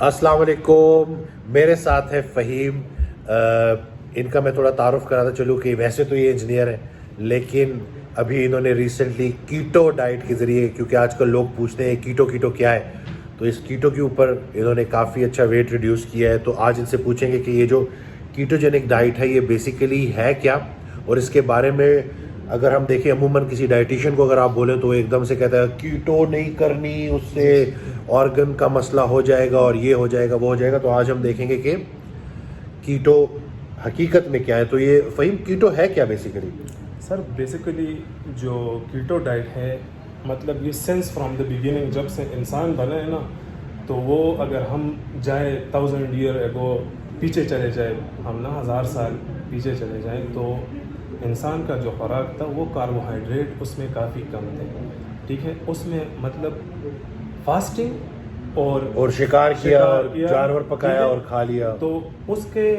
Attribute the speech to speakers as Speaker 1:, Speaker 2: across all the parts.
Speaker 1: السلام علیکم، میرے ساتھ ہے فہیم. ان کا میں تھوڑا تعارف کراتا چلوں کہ ویسے تو یہ انجینئر ہیں، لیکن ابھی انہوں نے ریسنٹلی کیٹو ڈائٹ کے ذریعے، کیونکہ آج کل لوگ پوچھتے ہیں کیٹو کیا ہے، تو اس کیٹو کے اوپر انہوں نے کافی اچھا ویٹ ریڈیوس کیا ہے. تو آج ان سے پوچھیں گے کہ یہ جو کیٹوجینک ڈائٹ ہے یہ بیسیکلی ہے کیا، اور اس کے بارے میں اگر ہم دیکھیں عموماً کسی ڈائٹیشین کو اگر آپ بولیں تو وہ ایک دم سے کہتا ہے کیٹو نہیں کرنی، اس سے آرگن کا مسئلہ ہو جائے گا اور یہ ہو جائے گا وہ ہو جائے گا. تو آج ہم دیکھیں گے کہ کیٹو حقیقت میں کیا ہے. تو یہ فہیم کیٹو ہے کیا بیسیکلی؟
Speaker 2: سر بیسیکلی جو کیٹو ڈائٹ ہے، مطلب یہ سینس فرام دا بگننگ، جب سے انسان بنا ہے نا، تو وہ اگر ہم جائیں 1000 ایئر ایگو پیچھے چلے جائیں، ہم نا 1000 سال پیچھے چلے جائیں، تو انسان کا جو خوراک تھا وہ کاربوہائیڈریٹ اس میں کافی کم تھے. ٹھیک ہے، اس میں مطلب فاسٹنگ اور
Speaker 1: شکار کیا اور جانور پکایا اور کھا لیا.
Speaker 2: تو اس کے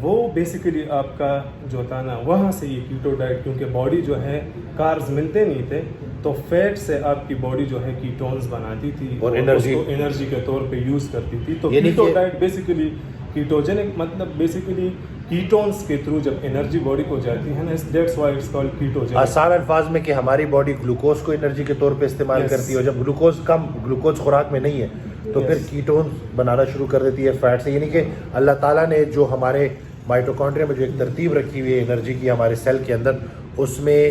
Speaker 2: وہ بیسیکلی آپ کا جو تھا نا، وہاں سے یہ کیٹو ڈائٹ، کیونکہ باڈی جو ہے کاربز ملتے نہیں تھے، تو فیٹ سے آپ کی باڈی جو ہے کیٹونز بناتی تھی اور انرجی کے طور پہ یوز کرتی تھی. تو کیٹو ڈائٹ بیسیکلی کیٹوجینک، مطلب بیسیکلی کیٹونز کے تھرو جب انرجی باڈی کو جاتی ہے نا، دیٹس وائی اٹس کالڈ کیٹوجینک.
Speaker 1: آسان الفاظ میں کہ ہماری باڈی گلوکوز کو انرجی کے طور پہ استعمال کرتی ہے، اور جب گلوکوز خوراک میں نہیں ہے تو پھر کیٹونز بنانا شروع کر دیتی ہے فیٹ سے. یعنی کہ اللہ تعالیٰ نے جو ہمارے مائٹوکانڈریا میں جو ایک ترتیب رکھی ہوئی ہے انرجی کی ہمارے سیل کے اندر، اس میں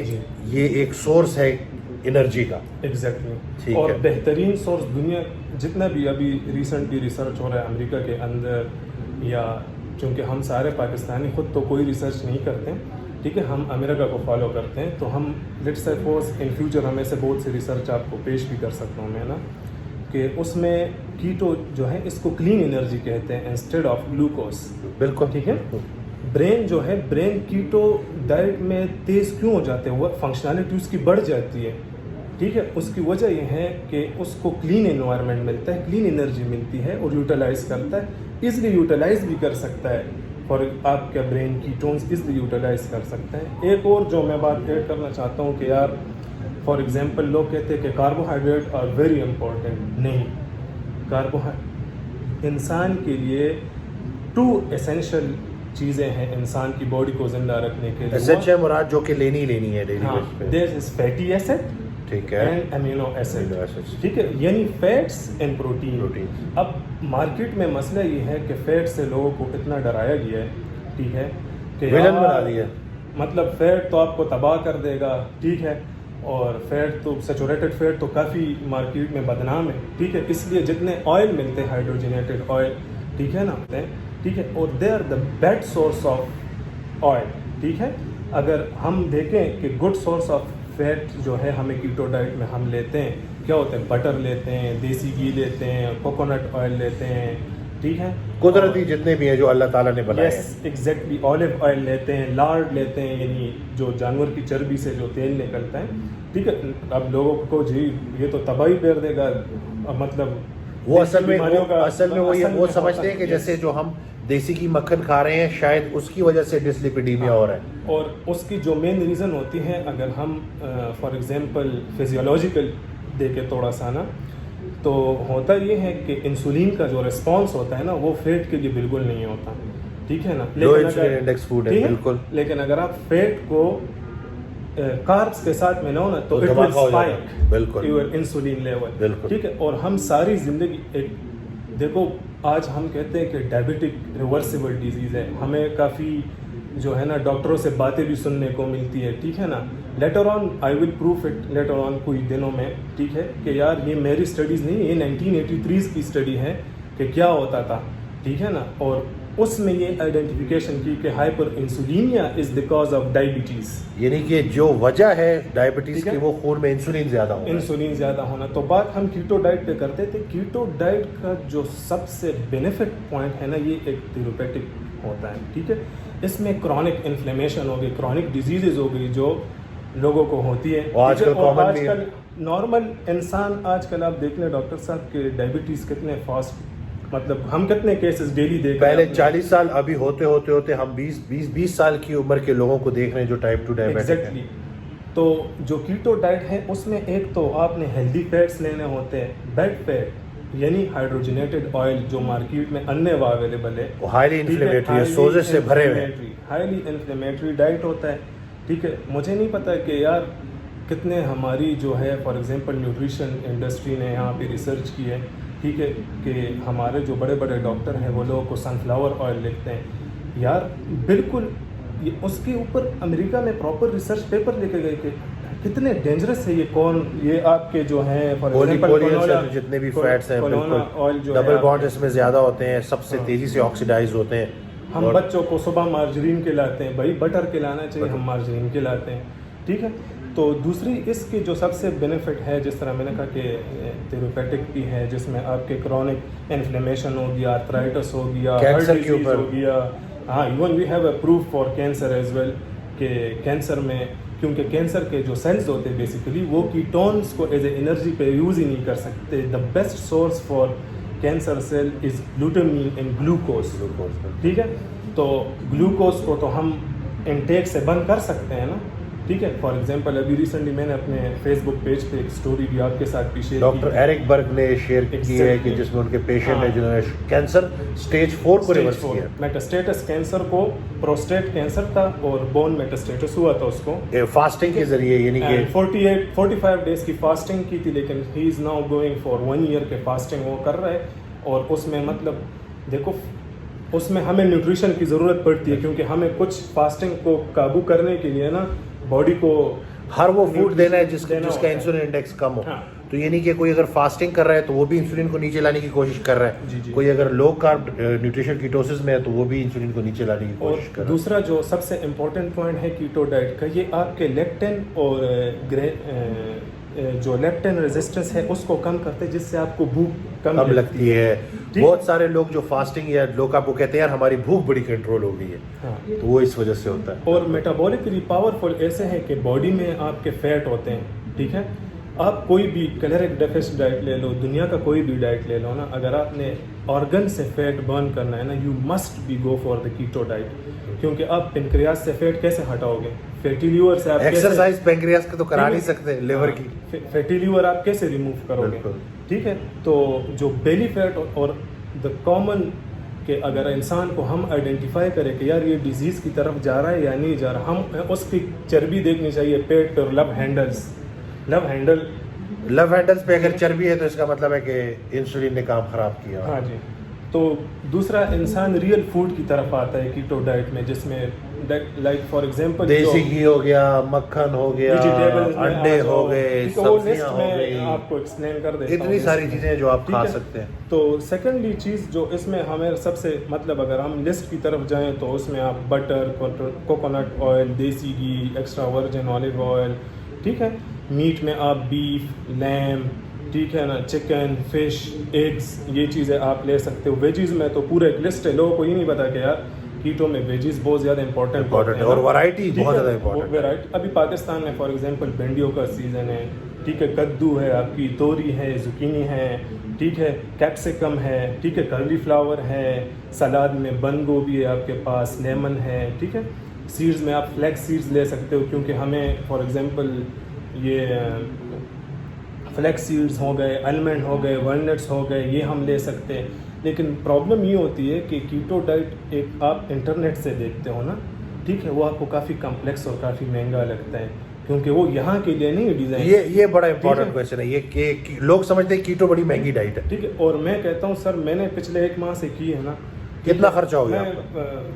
Speaker 1: یہ ایک سورس ہے انرجی کا.
Speaker 2: ایگزیکٹلی. اور بہترین سورس دنیا جتنا بھی ابھی ریسنٹلی ریسرچ ہو رہا ہے امریکہ کے اندر، یا چونکہ ہم سارے پاکستانی خود تو کوئی ریسرچ نہیں کرتے، ٹھیک ہے، ہم امریکہ کو فالو کرتے ہیں، تو ہم لیٹس سپوز ان فیوچر ہمیں سے بہت سے ریسرچ آپ کو پیش بھی کر سکتا ہوں میں نا، کہ اس میں کیٹو جو ہے اس کو کلین انرجی کہتے ہیں انسٹیڈ آف گلوکوز.
Speaker 1: بالکل
Speaker 2: ٹھیک ہے. برین جو ہے، برین کیٹو ڈائٹ میں تیز کیوں ہو جاتے ہیں، وہ فنکشنالٹی اس کی بڑھ جاتی ہے. ٹھیک ہے، اس کی وجہ یہ ہے کہ اس کو کلین انوائرمنٹ ملتا ہے، کلین انرجی ملتی ہے اور یوٹیلائز کرتا ہے، ایزلی یوٹیلائز بھی کر سکتا ہے، اور آپ کا برین کیٹونز ایزلی یوٹیلائز کر سکتا ہے. ایک اور جو میں بات ایڈ کرنا چاہتا ہوں کہ یار فار ایگزامپل لوگ کہتے ہیں کہ کاربوہائیڈریٹ آر ویری امپورٹنٹ. نہیں، انسان کے لیے 2 ایسینشیل چیزیں ہیں انسان کی باڈی کو زندہ رکھنے کے لیے.
Speaker 1: ایسینشیل مراد جو کہ لینی ہے ڈیلی بیس پہ.
Speaker 2: دیر از فیٹی ایسڈ،
Speaker 1: ٹھیک ہے،
Speaker 2: اینڈ امینو ایسڈ. ٹھیک ہے، یعنی فیٹس اینڈ پروٹین. اب مارکیٹ میں مسئلہ یہ ہے کہ فیٹ سے لوگوں کو اتنا ڈرایا گیا ہے، ٹھیک ہے، کہ
Speaker 1: ویلن بنا دیا،
Speaker 2: مطلب فیٹ تو آپ کو تباہ کر دے گا. ٹھیک ہے، اور فیٹ تو سیچوریٹڈ فیٹ تو کافی مارکیٹ میں بدنام ہے. ٹھیک ہے، اس لیے جتنے آئل ملتے ہیں ہائیڈروجنیٹڈ آئل، ٹھیک ہے نا، ٹھیک ہے، اور they are the bad source of oil. ٹھیک ہے، اگر ہم دیکھیں کہ گڈ سورس آف فیٹ جو ہے ہمیں کیٹو ڈائٹ میں ہم لیتے ہیں، کیا ہوتے ہیں، بٹر لیتے ہیں، دیسی گھی لیتے ہیں، کوکونٹ آئل لیتے ہیں. ٹھیک ہے،
Speaker 1: قدرتی جتنے بھی ہیں جو اللہ تعالیٰ نے بنائے.
Speaker 2: Yes exactly. آلو آئل لیتے ہیں، لارڈ لیتے ہیں، یعنی جو جانور کی چربی سے جو تیل نکلتا ہے. ٹھیک ہے، اب لوگوں کو جی یہ تو تباہی کر دے گا، مطلب
Speaker 1: وہ اصل میں وہ سمجھتے ہیں کہ جیسے جو ہم دیسی کی مکھن کھا رہے ہیں شاید اس کی وجہ سے ڈسلیپیڈیمیا ہو رہا ہے.
Speaker 2: اور اس کی جو مین ریزن ہوتی ہے، اگر ہم فار ایگزامپل فزیولوجیکل دیکھیں تھوڑا سا نا، تو ہوتا یہ ہے کہ انسولین کا جو ریسپانس ہوتا ہے نا، وہ فیٹ کے لیے بالکل نہیں ہوتا. ٹھیک ہے نا، لیکن اگر آپ فیٹ کو کاربس کے ساتھ میں نا تو it will spike your insulin level. ٹھیک ہے، اور ہم ساری زندگی ایک دیکھو، آج ہم کہتے ہیں کہ ڈائبٹک ریورسیبل ڈیزیز ہے، ہمیں کافی جو ہے نا ڈاکٹروں سے باتیں بھی سننے کو ملتی ہے. ٹھیک ہے نا، later on I will proof it later on کچھ دنوں میں. ٹھیک ہے، کہ یار یہ میری اسٹڈیز نہیں، یہ 1983 کی اسٹڈی ہے کہ کیا ہوتا تھا. ٹھیک ہے نا، اور اس میں یہ آئیڈینٹیفیکیشن کی کہ hyperinsulinemia is because of diabetes.
Speaker 1: یعنی کہ جو وجہ ہے ڈائبٹیز کی وہ خون میں انسولین
Speaker 2: زیادہ ہونا. تو بات ہم کیٹو ڈائٹ پہ کرتے تھے. کیٹو ڈائٹ کا جو سب سے بینیفٹ پوائنٹ ہے نا، یہ ایک تھیروپیٹک ہوتا ہے. ٹھیک ہے، اس میں کرونک انفلیمیشن ہو گئی، کرونک ڈیزیزز ہو گئی جو لوگوں کو ہوتی ہے.
Speaker 1: آج کل
Speaker 2: نارمل انسان آج کل آپ دیکھ لیں ڈاکٹر صاحب کہ ڈائبٹیز کتنے فاسٹ، مطلب ہم کتنے کیسز ڈیلی دیکھ رہے ہیں.
Speaker 1: پہلے 40 سال، ابھی ہوتے ہم 20 سال کی عمر کے لوگوں کو دیکھ رہے ہیں جو ٹائپ 2 ڈائبیٹک ہیں.
Speaker 2: تو جو کیٹو ڈائٹ ہے اس میں ایک تو آپ نے ہیلدی فیٹس لینے ہوتے ہیں، بیڈ فیٹ، یعنی ہائیڈروجنیٹڈ آئل جو مارکیٹ میں اننے وا اویلیبل ہے،
Speaker 1: ہائیلی انفلیمیٹری ہے، سوزش سے بھرے ہوئے ہیں،
Speaker 2: ہائیلی انفلیمیٹری ڈائٹ ہوتا ہے. ٹھیک ہے، مجھے نہیں پتا کہ یار کتنے ہماری جو ہے فار ایگزامپل نیوٹریشن انڈسٹری نے یہاں پہ ریسرچ کی ہے، ٹھیک ہے، کہ ہمارے جو بڑے بڑے ڈاکٹر ہیں وہ لوگوں کو سن فلاور آئل لکھتے ہیں. یار بالکل اس کے اوپر امریکہ میں پراپر ریسرچ پیپر لکھے گئے کہ کتنے ڈینجرس ہے یہ آپ کے جو ہیں فار ایگزامپل
Speaker 1: جتنے بھی فیٹس ہیں
Speaker 2: آئل جو
Speaker 1: ڈبل بانڈ اس میں زیادہ ہوتے ہیں، سب سے تیزی سے آکسیڈائز ہوتے ہیں.
Speaker 2: ہم بچوں کو صبح مارجرین کھلاتے ہیں، بھائی بٹر کھلانا چاہیے، ہم مارجرین کھلاتے ہیں. ٹھیک ہے، تو دوسری اس کی جو سب سے بینیفٹ ہے، جس طرح میں نے کہا کہ تھیراپیوٹک بھی ہے، جس میں آپ کے کرونک انفلیمیشن ہو گیا، آرتھرائٹس ہو گیا، ہارٹ ڈیزیز ہو گیا. ہاں، even we have a proof for cancer as well, کہ کینسر میں کیونکہ کینسر کے جو سیلز ہوتے ہیں بیسیکلی وہ کیٹونس کو ایز اے انرجی پہ یوز ہی نہیں کر سکتے. The best source for cancer cell is glutamine and glucose. ٹھیک ہے، تو گلوکوز کو تو ہم انٹیک سے بند کر سکتے ہیں نا. ٹھیک ہے، فار ایگزامپل ابھی ریسنٹلی میں نے اپنے فیس بک پیج پہ ایک اسٹوری بھی آپ کے ساتھ بھی شیئر کی.
Speaker 1: ڈاکٹر ایرک برگ نے شیئر کی ہے کہ جس میں ان کے پیشنٹ ہیں جنہوں نے کینسر سٹیج 4 کو ریورس کیا.
Speaker 2: میٹاسٹیٹس کینسر کو پروسٹیٹ کینسر تھا اور بون میٹاسٹیٹس ہوا تھا اس کو
Speaker 1: فاسٹنگ کے ذریعے، یعنی کہ
Speaker 2: 45 ڈیز کی فاسٹنگ کی تھی، لیکن he is now going for 1 year کے فاسٹنگ وہ کر رہے. اور اس میں مطلب دیکھو اس میں ہمیں نیوٹریشن کی ضرورت پڑتی ہے، کیونکہ ہمیں کچھ فاسٹنگ کو قابو کرنے کے لیے نا باڈی کو
Speaker 1: ہر وہ فوڈ دینا ہے جس کا انسولین انڈیکس کم ہو. تو یعنی کہ کوئی اگر فاسٹنگ کر رہا ہے تو وہ بھی انسولین کو نیچے لانے کی کوشش کر رہا ہے. کوئی اگر لو کارب نیوٹریشن کیٹوسس میں ہے تو وہ بھی انسولین کو نیچے لانے کی کوشش کر رہا ہے.
Speaker 2: دوسرا جو سب سے امپورٹنٹ پوائنٹ ہے کیٹو ڈائٹ کا، یہ آپ کے لیپٹن اور جو لیپٹن ریزسٹنس ہے اس کو کم کرتے ہیں، جس سے آپ کو بھوک کم
Speaker 1: لگتی ہے. بہت سارے لوگ جو فاسٹنگ یا لو کارب کو کہتے ہیں یار ہماری بھوک بڑی کنٹرول ہو گئی ہے، تو وہ اس وجہ سے ہوتا ہے.
Speaker 2: اور میٹابولکلی پاورفل ایسے ہیں کہ باڈی میں آپ کے فیٹ ہوتے ہیں. ٹھیک ہے، آپ کوئی بھی کیلورک ڈیفیسٹ ڈائٹ لے لو، دنیا کا کوئی بھی ڈائٹ لے لو نا، اگر آپ نے آرگن سے فیٹ برن کرنا ہے نا، you must be go for the keto diet. کیونکہ آپ پنکریاس سے فیٹ کیسے ہٹاؤ گے؟ فیٹی لیور سے آپ
Speaker 1: ایکسرسائز پنکریاس کے تو کرا نہیں سکتے، لیور کی
Speaker 2: فیٹی لیور آپ کیسے ریموو کرو گے؟ ٹھیک ہے، تو جو بیلی فیٹ اور دا کامن کہ اگر انسان کو ہم آئیڈینٹیفائی کریں کہ یار یہ ڈیزیز کی طرف جا رہا ہے یا نہیں جا رہا، ہم اس کی چربی دیکھنی چاہیے پیٹ پہ اور لو ہینڈلز پہ اگر چربی ہے تو اس کا مطلب ہے کہ انسولین نے کام خراب کیا. ہاں جی. تو دوسرا انسان ریئل فوڈ کی طرف آتا ہے کیٹو ڈائٹ میں، جس میں لائک فار ایگزامپل
Speaker 1: دیسی گھی ہو گیا، مکھن ہو گیا، انڈے ہو گئے، سبزیاں ہو گئی،
Speaker 2: آپ کو ایکسپلین کر دیتا ہوں.
Speaker 1: اتنی ساری چیزیں جو آپ کھا سکتے ہیں.
Speaker 2: تو سیکنڈلی چیز جو اس میں ہمیں سب سے مطلب اگر ہم لسٹ کی طرف جائیں تو اس میں آپ بٹر، کوکونٹ آئل، دیسی گھی، ایکسٹرا ورجن آلیو آئل. ٹھیک ہے، میٹ میں آپ بیف، لیم، ٹھیک ہے نا، چکن، فش، ایگز، یہ چیزیں آپ لے سکتے ہو. ویجیز میں تو پورا ایک لسٹ ہے، لوگوں کو یہ نہیں پتا کہ یار کیٹو میں ویجیز بہت زیادہ امپورٹنٹ
Speaker 1: ہے اور ورائٹی بہت زیادہ امپورٹنٹ ہے.
Speaker 2: ابھی پاکستان میں فار ایگزامپل بھنڈیوں کا سیزن ہے. ٹھیک ہے، کدو ہے، آپ کی توری ہے، زکینی ہے، ٹھیک ہے، کیپسیکم ہے، ٹھیک ہے، کرلی فلاور ہے، سلاد میں بند گوبھی ہے آپ کے پاس، لیمن ہے. ٹھیک ہے، سیڈز میں آپ فلیکس سیڈز لے سکتے ہو، کیونکہ ہمیں فار ایگزامپل یہ فلیکس سیڈز ہو گئے، المنڈ ہو گئے، والنٹس ہو گئے، یہ ہم لے سکتے ہیں. لیکن پرابلم یہ ہوتی ہے کہ کیٹو ڈائٹ ایک آپ انٹرنیٹ سے دیکھتے ہو نا، ٹھیک ہے، وہ آپ کو کافی کمپلیکس اور کافی مہنگا لگتا ہے، کیونکہ وہ یہاں کے لیے نہیں ڈیزائن. یہ
Speaker 1: بڑا امپورٹنٹ کویسچن ہے یہ کہ لوگ سمجھتے ہیں کیٹو بڑی مہنگی ڈائٹ ہے.
Speaker 2: ٹھیک ہے، اور میں کہتا ہوں سر میں نے پچھلے 1 ماہ سے کی ہے نا.
Speaker 1: کتنا خرچہ ہو گیا؟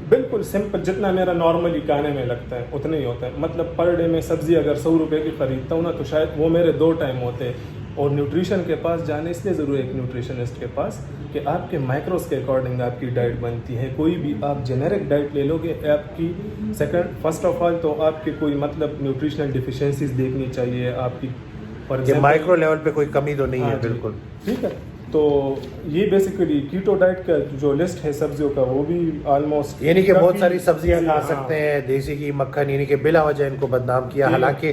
Speaker 2: بالکل سمپل، جتنا میرا نارملی کھانے میں لگتا ہے اتنا ہی ہوتا ہے. مطلب پر ڈے میں سبزی اگر 100 روپے کی خریدتا ہوں نا تو شاید وہ میرے 2 ٹائم ہوتے. اور نیوٹریشن کے پاس جانے اس لیے ضروری ہے ایک نیوٹریشنسٹ کے پاس کہ آپ کے مائکروز کے اکارڈنگ آپ کی ڈائٹ بنتی ہے. کوئی بھی آپ جنیرک ڈائٹ لے لو گے آپ کی فرسٹ آف آل تو آپ کے کوئی مطلب نیوٹریشنل ڈیفیشنسیز دیکھنی چاہیے آپ کی،
Speaker 1: مائکرو لیول پہ کوئی کمی تو نہیں ہے. بالکل
Speaker 2: ٹھیک ہے. تو یہ بیسیکلی کیٹو ڈائٹ کا جو لسٹ ہے سبزیوں کا وہ بھی آلموسٹ،
Speaker 1: یعنی کہ بہت ساری سبزیاں کھا سکتے ہیں، دیسی گھی، مکھن، یعنی کہ بلا وجہ ان کو بدنام کیا. حالانکہ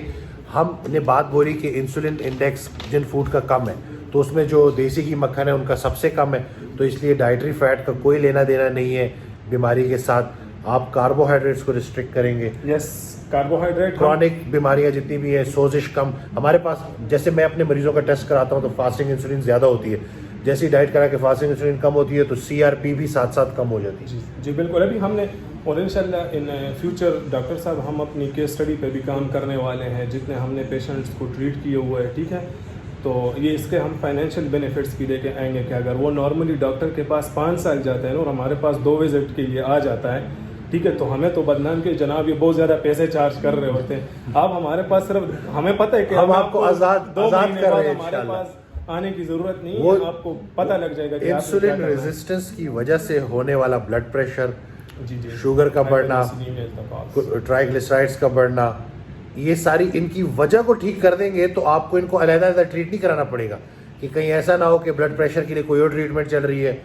Speaker 1: ہم نے بات بولی کہ انسولین انڈیکس جن فوڈ کا کم ہے تو اس میں جو دیسی گھی، مکھن ہے ان کا سب سے کم ہے. تو اس لیے ڈائٹری فیٹ کا کوئی لینا دینا نہیں ہے بیماری کے ساتھ. آپ کاربوہائیڈریٹس کو ریسٹرکٹ کریں گے.
Speaker 2: یس، کاربوہائیڈریٹ.
Speaker 1: کرونک بیماریاں جتنی بھی ہیں، سوزش کم. ہمارے پاس جیسے میں اپنے مریضوں کا ٹیسٹ کراتا ہوں تو فاسٹنگ انسولین زیادہ ہوتی ہے، جیسی ڈائٹ کرا کے فاسٹنگ انسولین کم ہوتی ہے تو CRP بھی ساتھ ساتھ کم ہو جاتی ہے.
Speaker 2: جی بالکل. ابھی ہم نے اور انشاءاللہ ان فیوچر ڈاکٹر صاحب ہم اپنی کیس اسٹڈی پہ بھی کام کرنے والے ہیں جتنے ہم نے پیشنٹس کو ٹریٹ کیے ہوئے ہیں. ٹھیک ہے, تو یہ اس کے ہم فائنینشیل بینیفٹس بھی لے کے آئیں گے کہ اگر وہ نارملی ڈاکٹر کے پاس 5 سال جاتا ہے اور ہمارے پاس 2 وزٹ کے لیے آ جاتا ہے, ٹھیک ہے, تو ہمیں تو بدنام کہ جناب یہ بہت زیادہ پیسے چارج کر رہے ہوتے ہیں. آپ ہمارے پاس صرف ہمیں پتہ ہے کہ
Speaker 1: ہم آپ کو آزاد کر رہے ہیں
Speaker 2: ہمارے پاس آنے کی ضرورت نہیں ہے, آپ کو پتہ لگ جائے گا کہ
Speaker 1: انسولین ریزسٹنس کی وجہ سے ہونے والا بلڈ پریشر,
Speaker 2: جی
Speaker 1: شوگر کا بڑھنا, ٹرائیگلیسرائڈس کا بڑھنا, یہ ساری ان کی وجہ کو ٹھیک کر دیں گے تو آپ کو ان کو علیحدہ علیحدہ ٹریٹ نہیں کرانا پڑے گا کہ کہیں ایسا نہ ہو کہ بلڈ پریشر کے لیے کوئی اور ٹریٹمنٹ چل رہی ہے,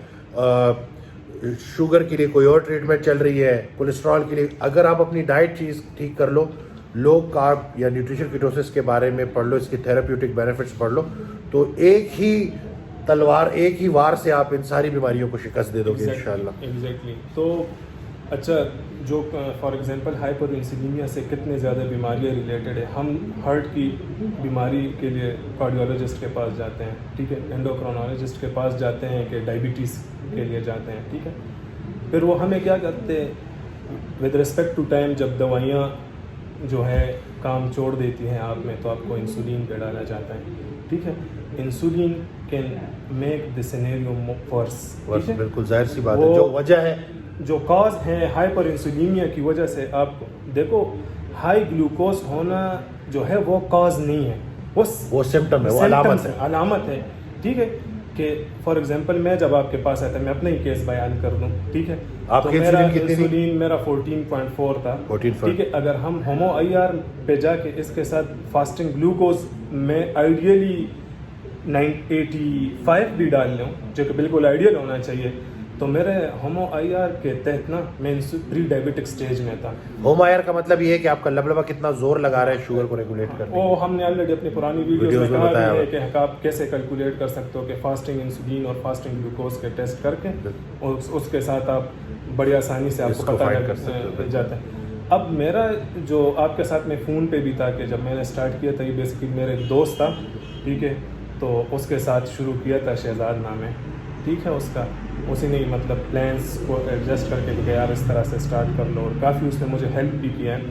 Speaker 1: شوگر کے لیے کوئی اور ٹریٹمنٹ چل رہی ہے, کولیسٹرول کے لیے. اگر آپ اپنی ڈائٹ چیز ٹھیک کر لو, لو کارب یا نیوٹریشن کیٹوسس کے بارے میں پڑھ لو, اس کی تھراپیوٹک بینیفٹس پڑھ لو, تو ایک ہی تلوار, ایک ہی وار سے آپ ان ساری بیماریوں کو شکست دے دو گے انشاءاللہ.
Speaker 2: ایگزیکٹلی. تو اچھا, جو فار ایگزامپل ہائپر انسولینیا سے کتنے زیادہ بیماریاں ریلیٹڈ ہے. ہم ہارٹ کی بیماری کے لیے کارڈیولوجسٹ کے پاس جاتے ہیں, ٹھیک ہے, اینڈوکرونالوجسٹ کے پاس جاتے ہیں کہ ڈائبٹیز کے لیے جاتے ہیں, ٹھیک ہے. پھر وہ ہمیں کیا کرتے ہیں ود ریسپیکٹ ٹو ٹائم, جب دوائیاں جو ہے کام چھوڑ دیتی ہیں آپ میں, تو آپ کو انسولین پہ ڈالا جاتا ہے, ٹھیک ہے. Insulin can make the scenario worse.
Speaker 1: بالکل ظاہر سی بات ہے, جو وجہ ہے,
Speaker 2: جو کاز ہے ہائپر انسولینیا کی وجہ سے. آپ دیکھو ہائی گلوکوز ہونا جو ہے وہ کاز نہیں ہے, وہ
Speaker 1: سمٹم ہے, وہ
Speaker 2: علامت ہے, ٹھیک ہے. کہ فار ایگزامپل میں جب آپ کے پاس آتا, میں اپنا ہی کیس بیان کر دوں, ٹھیک ہے.
Speaker 1: آپ کی
Speaker 2: انسولین میرا 14.4 تھا, ٹھیک ہے. اگر ہم ہومو IR پہ جا کے اس کے ساتھ فاسٹنگ گلوکوز میں آئیڈیلی 985 بھی ڈال لوں, جو کہ بالکل آئیڈیل ہونا چاہیے, تو میرے ہومو IR کے تحت نا میں پری ڈائبٹک سٹیج میں تھا.
Speaker 1: ہومو IR کا مطلب یہ ہے کہ آپ کا لبلبہ کتنا زور لگا رہا ہے شوگر کو ریگولیٹ کرنے میں.
Speaker 2: وہ ہم نے آلریڈی اپنی پرانی ویڈیوز میں کہا ہے کہ آپ کیسے کیلکولیٹ کر سکتے ہو کہ فاسٹنگ انسولین اور فاسٹنگ گلوکوز کے ٹیسٹ کر کے اس کے ساتھ آپ بڑی آسانی سے آپ کو پتہ لگ جاتا ہے. اب میرا جو آپ کے ساتھ میں فون پہ بھی تھا کہ جب میں نے اسٹارٹ کیا تھا, یہ بیسیکلی میرا ایک دوست تھا, ٹھیک ہے, تو اس کے ساتھ شروع کیا تھا شہزاد نام ہے, ٹھیک ہے. اس کا اسی نے مطلب پلانس کو ایڈجسٹ کر کے کہ یار اس طرح سے اسٹارٹ کر لو, اور کافی اس نے مجھے ہیلپ بھی کیا ہے.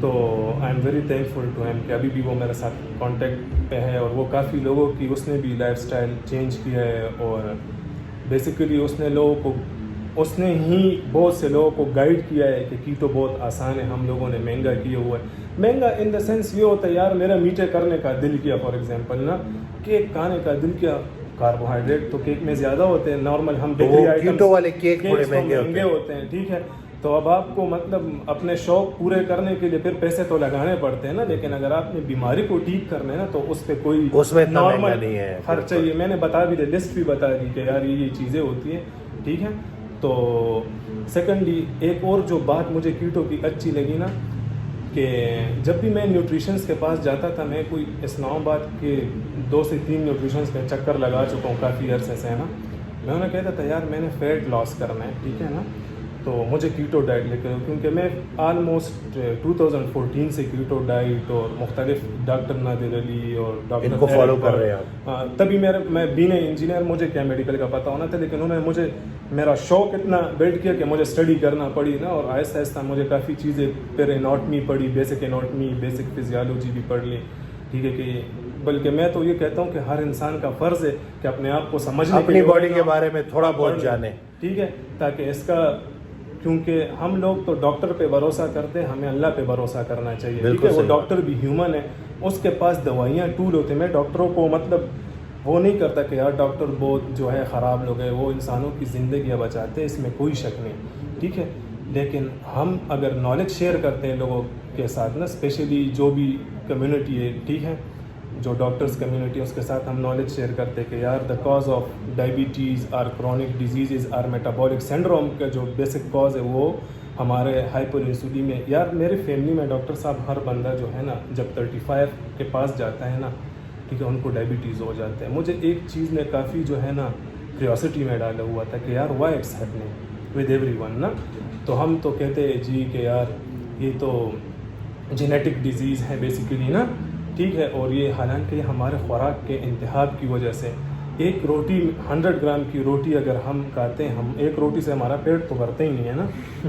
Speaker 2: تو I am very thankful to him کہ ابھی بھی وہ میرے ساتھ کانٹیکٹ پہ ہے, اور وہ کافی لوگوں کی اس نے بھی لائف اسٹائل چینج کیا ہے, اور بیسیکلی اس نے لوگوں کو, اس نے ہی بہت سے لوگوں کو گائیڈ کیا ہے کہ کیٹو بہت آسان ہے. ہم لوگوں نے مہنگا کیا ہوا ہے. مہنگا ان دا سینس یہ ہوتا ہے یار میرا میٹھے کرنے کا دل کیا, فار ایگزامپل نا کیک کھانے کا دل کیا, کاربوہائیڈریٹ تو کیک میں زیادہ ہوتے ہیں, نارمل ہم بیکری آئٹمز
Speaker 1: والے کیک تھوڑے
Speaker 2: مہنگے ہوتے ہیں, ٹھیک ہے. تو اب آپ کو مطلب اپنے شوق پورے کرنے کے لیے پھر پیسے تو لگانے پڑتے ہیں نا, لیکن اگر آپ نے بیماری کو ٹھیک کرنا ہے نا تو اس پہ کوئی
Speaker 1: نارمل نہیں ہے
Speaker 2: خرچ چاہیے. میں نے بتا بھی دیا, لسٹ بھی بتا دی کہ یار یہ چیزیں ہوتی ہیں, ٹھیک ہے. تو سیکنڈلی ایک اور جو بات مجھے کیٹو کی اچھی لگی نا, کہ جب بھی میں نیوٹریشنس کے پاس جاتا تھا, میں کوئی اسلام آباد کے 2 سے 3 نیوٹریشنس کا چکر لگا چکا ہوں کافی عرصے سے نا. میں انہیں کہتا تھا یار میں نے فیٹ لاس کرنا ہے, ٹھیک ہے نا, تو مجھے کیٹو ڈائٹ لے کے, کیونکہ میں آلموسٹ 2014 سے کیٹو ڈائٹ اور مختلف ڈاکٹر نادر علی اور ڈاکٹر
Speaker 1: کو فالو کر رہے ہیں.
Speaker 2: ہاں, تبھی میں بین انجینئر, مجھے کیا میڈیکل کا پتہ ہونا تھا, لیکن انہوں نے مجھے میرا شوق اتنا بلڈ کیا کہ مجھے اسٹڈی کرنا پڑی نا, اور آہستہ آہستہ مجھے کافی چیزیں پھر اناٹمی پڑھی, بیسک اناٹمی, بیسک فزیالوجی بھی پڑھ لی, ٹھیک ہے. کہ بلکہ میں تو یہ کہتا ہوں کہ ہر انسان کا فرض ہے کہ اپنے آپ کو سمجھنے,
Speaker 1: اپنی باڈی کے بارے میں تھوڑا بہت جانے,
Speaker 2: ٹھیک ہے, تاکہ اس کا, کیونکہ ہم لوگ تو ڈاکٹر پہ بھروسہ کرتے ہیں, ہمیں اللہ پہ بھروسہ کرنا چاہیے, ٹھیک ہے. وہ ڈاکٹر بھی ہیومن ہے, اس کے پاس دوائیاں ٹول ہوتے ہیں. میں ڈاکٹروں کو مطلب وہ نہیں کرتا کہ یار ڈاکٹر بہت جو ہے خراب لوگ ہیں, وہ انسانوں کی زندگیاں بچاتے ہیں, اس میں کوئی شک نہیں, ٹھیک ہے. لیکن ہم اگر نالج شیئر کرتے ہیں لوگوں کے ساتھ نا, اسپیشلی جو بھی کمیونٹی ہے, ٹھیک ہے, جو ڈاکٹرز کمیونٹی, اس کے ساتھ ہم نالج شیئر کرتے ہیں کہ یار دا کاز آف ڈائبٹیز اور کرونک ڈیزیزز اور میٹابولک سنڈروم کا جو بیسک کاز ہے وہ ہمارے ہائپر انسولین میں. یار میرے فیملی میں ڈاکٹر صاحب ہر بندہ جو ہے نا جب 35 کے پاس جاتا ہے نا, ٹھیک ہے, ان کو ڈائبٹیز ہو جاتے ہیں. مجھے ایک چیز نے کافی جو ہے نا کریوسٹی میں ڈالا ہوا تھا کہ یار why it's happening with everyone نا. تو ہم تو کہتے ہیں جی کہ یار یہ تو جینیٹک ڈیزیز ہے بیسیکلی نا, ٹھیک ہے, اور یہ حالانکہ ہمارے خوراک کے انتخاب کی وجہ سے ایک روٹی 100 گرام کی روٹی اگر ہم کھاتے ہیں، ہم ایک روٹی سے ہمارا پیٹ تو بھرتے ہی نہیں ہے نا،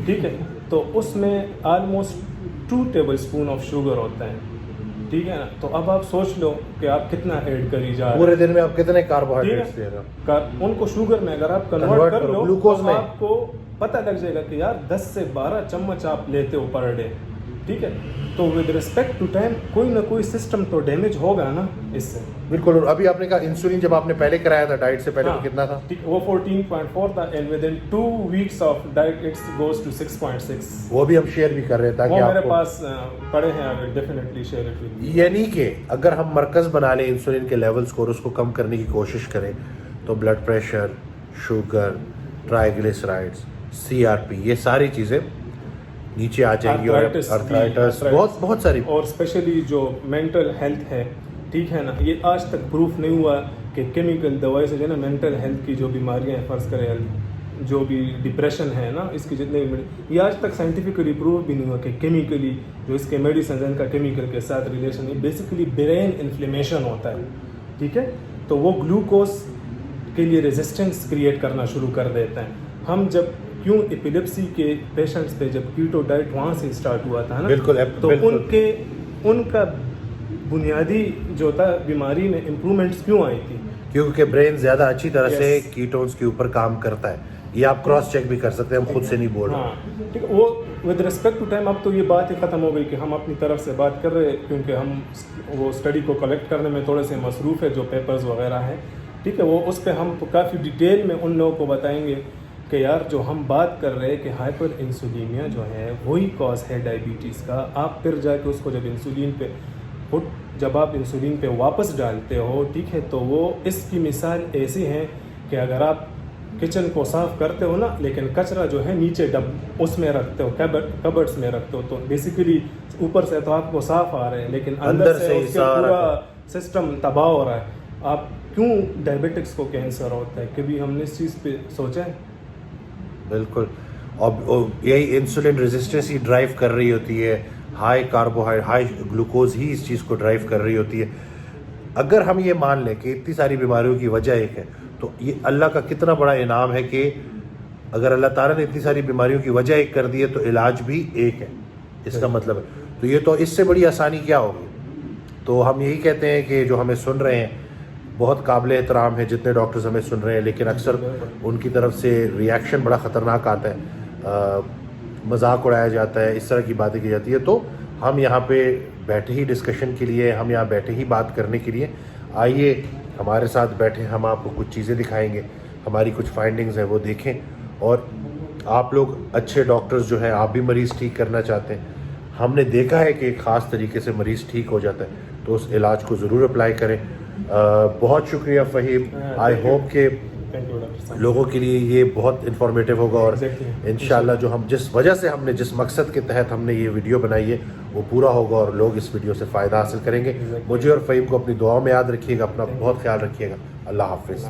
Speaker 2: ٹھیک ہے، تو اس میں almost 2 table spoon of sugar ہوتا ہے، ٹھیک ہے نا. تو اب آپ سوچ لو کہ آپ کتنا ایڈ کری جا رہے ہیں
Speaker 1: پورے دن میں آپ کتنے کاربوہائیڈریٹس دے رہے ہو
Speaker 2: ان کو شوگر میں. اگر آپ کنورٹ کر لو
Speaker 1: گلوکوز میں،
Speaker 2: آپ کو پتہ لگ جائے گا کہ یار 10 سے 12 چمچ آپ لیتے ہو پر ڈے، ٹھیک ہے. تو ود ریسپیکٹ ٹو ٹائم کوئی نہ کوئی سسٹم تو ڈیمیج ہوگا نا اس سے.
Speaker 1: بالکل. ابھی آپ نے کہا انسولین جب آپ نے پہلے کرایا تھا ڈائٹ سے پہلے کتنا تھا؟
Speaker 2: وہ 14.4 تھا and within 2 weeks of diet it's goes to 6.6.
Speaker 1: وہ بھی ہم شیئر بھی کر رہے ہیں تاکہ
Speaker 2: وہ
Speaker 1: آپ
Speaker 2: میرے پاس پڑے ہیں، I will definitely share it with you.
Speaker 1: یعنی کہ اگر ہم مرکز بنا لیں انسولین کے لیولز کو اور اس کو کم کرنے کی کوشش کریں تو بلڈ پریشر، شوگر، ٹرائیگلیسرائڈز، CRP، یہ ساری چیزیں نیچے آ جائیں گی. اور ارتھرائٹس بہت ساری،
Speaker 2: اور اسپیشلی جو مینٹل ہیلتھ ہے، ٹھیک ہے نا، یہ آج تک پروف نہیں ہوا کہ کیمیکل دوائی سے جو ہے نا مینٹل ہیلتھ کی جو بیماریاں ہیں، فرض کریں جو بھی ڈپریشن ہے نا، اس کی جتنے بھی یہ آج تک سائنٹیفکلی پروف بھی نہیں ہوا کہ کیمیکلی جو اس کے میڈیسنز ہیں ان کا کیمیکل کے ساتھ ریلیشن ہے. بیسیکلی برین انفلیمیشن ہوتا ہے، ٹھیک ہے. تو وہ گلوکوز کے لیے ریزسٹنس کریٹ کرنا شروع کر دیتا ہے. ہم جب کیوں ایپیلیپسی کے پیشنٹس پہ جب کیٹو ڈائٹ وہاں سے اسٹارٹ ہوا تھا نا، تو ان کا بنیادی جو تھا بیماری میں امپرومنٹس کیوں آئی تھی؟
Speaker 1: کیونکہ برین زیادہ اچھی طرح سے کیٹونز کے اوپر کام کرتا ہے. یہ آپ کراس چیک بھی کر سکتے ہیں، ہم خود سے نہیں بول رہے.
Speaker 2: ٹھیک ہے. وہ ود ریسپیکٹ ٹو ٹائم اب تو یہ بات ہی ختم ہو گئی کہ ہم اپنی طرف سے بات کر رہے ہیں، کیونکہ ہم وہ اسٹڈی کو کلیکٹ کرنے میں تھوڑے سے مصروف ہے، جو پیپرز وغیرہ ہیں، ٹھیک ہے. وہ اس پہ ہم کافی ڈیٹیل میں ان لوگوں کو بتائیں گے کہ یار جو ہم بات کر رہے ہیں کہ ہائپر انسولینیا جو ہے وہی کاز ہے ڈائبٹیز کا. آپ پھر جا کے اس کو جب آپ انسولین پہ واپس ڈالتے ہو، ٹھیک ہے، تو وہ اس کی مثال ایسی ہے کہ اگر آپ کچن کو صاف کرتے ہو نا، لیکن کچرا جو ہے نیچے اس میں رکھتے ہو، کبرڈس میں رکھتے ہو، تو بیسیکلی اوپر سے تو آپ کو صاف آ رہے ہیں لیکن اندر سے اس کا پورا سسٹم تباہ ہو رہا ہے. آپ کیوں ڈائبیٹکس کو کینسر ہوتا ہے؟ کبھی ہم نے اس چیز پہ سوچا ہے؟
Speaker 1: بالکل. اور یہی انسولین ریزسٹنس ہی ڈرائیو کر رہی ہوتی ہے، ہائی کاربوہائیڈریٹ، ہائی گلوکوز ہی اس چیز کو ڈرائیو کر رہی ہوتی ہے. اگر ہم یہ مان لیں کہ اتنی ساری بیماریوں کی وجہ ایک ہے، تو یہ اللہ کا کتنا بڑا انعام ہے کہ اگر اللہ تعالیٰ نے اتنی ساری بیماریوں کی وجہ ایک کر دی ہے تو علاج بھی ایک ہے. اس کا مطلب ہے تو یہ تو اس سے بڑی آسانی کیا ہوگی. تو ہم یہی کہتے ہیں کہ جو ہمیں سن رہے ہیں بہت قابل احترام ہے جتنے ڈاکٹرز ہمیں سن رہے ہیں، لیکن اکثر ان کی طرف سے ریاکشن بڑا خطرناک آتا ہے، مذاق اڑایا جاتا ہے، اس طرح کی باتیں کی جاتی ہے. تو ہم یہاں پہ بیٹھے ہی ڈسکشن کے لیے، ہم یہاں بیٹھے ہی بات کرنے کے لیے. آئیے ہمارے ساتھ بیٹھیں، ہم آپ کو کچھ چیزیں دکھائیں گے، ہماری کچھ فائنڈنگز ہیں وہ دیکھیں. اور آپ لوگ اچھے ڈاکٹرز جو ہیں، آپ بھی مریض ٹھیک کرنا چاہتے ہیں، ہم نے دیکھا ہے کہ ایک خاص طریقے سے مریض ٹھیک ہو جاتا ہے، تو اس علاج کو ضرور اپلائی کریں. بہت شکریہ فہیم. آئی ہوپ کہ لوگوں کے لیے یہ بہت انفارمیٹیو ہوگا، اور انشاءاللہ جو ہم جس وجہ سے ہم نے جس مقصد کے تحت ہم نے یہ ویڈیو بنائی ہے وہ پورا ہوگا اور لوگ اس ویڈیو سے فائدہ حاصل کریں گے. مجھے اور فہیم کو اپنی دعاؤں میں یاد رکھیے گا. اپنا بہت خیال رکھیے گا. اللہ حافظ.